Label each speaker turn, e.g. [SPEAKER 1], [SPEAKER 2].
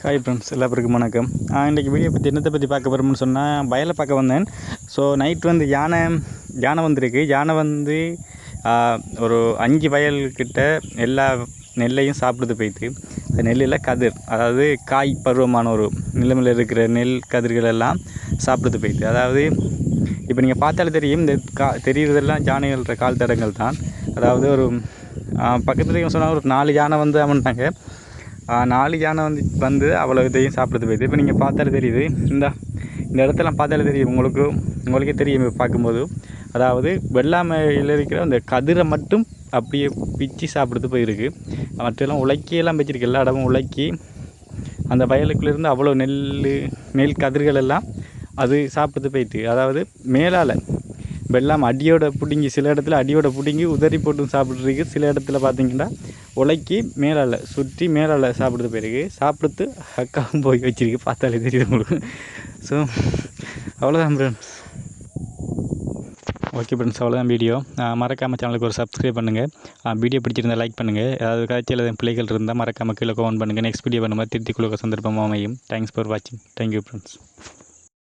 [SPEAKER 1] Hi friends, எல்லாருக்கும் வணக்கம். இன்றைக்கி வீடியோ பற்றி என்னத்தை பற்றி பார்க்க போகிறோம்னு சொன்னால், வயலை பார்க்க வந்தேன். ஸோ நைட் வந்து யானை வந்திருக்கு. யானை வந்து ஒரு 5 வயல்கிட்ட எல்லா நெல்லையும் சாப்பிடுது போயிட்டு. அந்த நெல்லில் கதிர், அதாவது காய் பருவமான ஒரு நிலைமையில் இருக்கிற நெல் கதிர்கள் எல்லாம் சாப்பிடுது போயிட்டு. அதாவது இப்போ நீங்கள் பார்த்தாலே தெரியும், இந்த தெரிகிறதெல்லாம் யானைகள கால் தடங்கள் தான். அதாவது ஒரு பக்கத்துலேயும் சொன்னால் ஒரு 4 யானை வந்து அவன்ட்டாங்க. 4 யானை வந்து அவ்வளோ இதையும் சாப்பிடுது போயிடுது. இப்போ நீங்கள் பார்த்தாலே தெரியுது, இந்த இடத்தெல்லாம் பார்த்தாலே தெரியும், உங்களுக்கே தெரியும் இப்போ பார்க்கும்போது. அதாவது வெள்ளாமையில் இருக்கிற அந்த கதிரை மட்டும் அப்படியே பிச்சு சாப்பிடுது போயிருக்கு. மற்றெல்லாம் உலக்கியெல்லாம் வச்சிருக்கு, எல்லா இடமும் உலக்கி அந்த வயலுக்குள்ளேருந்து அவ்வளோ நெல் கதிர்கள் எல்லாம் அது சாப்பிடுது போயிட்டு. அதாவது மேலால் வெள்ளாமை அடியோட பிடுங்கி, சில இடத்துல அடியோட பிடுங்கி உதறி போட்டு சாப்பிட்ருக்கு. சில இடத்துல பார்த்திங்கன்னா உலக்கி மேலால் சுற்றி மேலால் சாப்பிடுறது போயிருக்கு. சாப்பிடுத்து அக்காவும் போய் வச்சிருக்கு, பார்த்தாலே தெரியுது உங்களுக்கு. ஸோ அவ்வளோதான் ஃப்ரெண்ட்ஸ். ஓகே ஃப்ரெண்ட்ஸ், அவ்வளோதான் வீடியோ. மறக்காமல் சேனலுக்கு ஒரு சப்ஸ்கிரைப் பண்ணுங்கள். வீடியோ பிடிச்சிருந்தால் லைக் பண்ணுங்கள். ஏதாவது காய்ச்சல் பிள்ளைகள் இருந்தால் மறக்காமல் கீழே கமெண்ட் பண்ணுங்கள். நெக்ஸ்ட் வீடியோ பண்ணும்போது திருத்தி கொடுக்க சந்தர்ப்பமாக அமையும். தேங்க்ஸ் ஃபார் வாட்சிங். Thank you friends.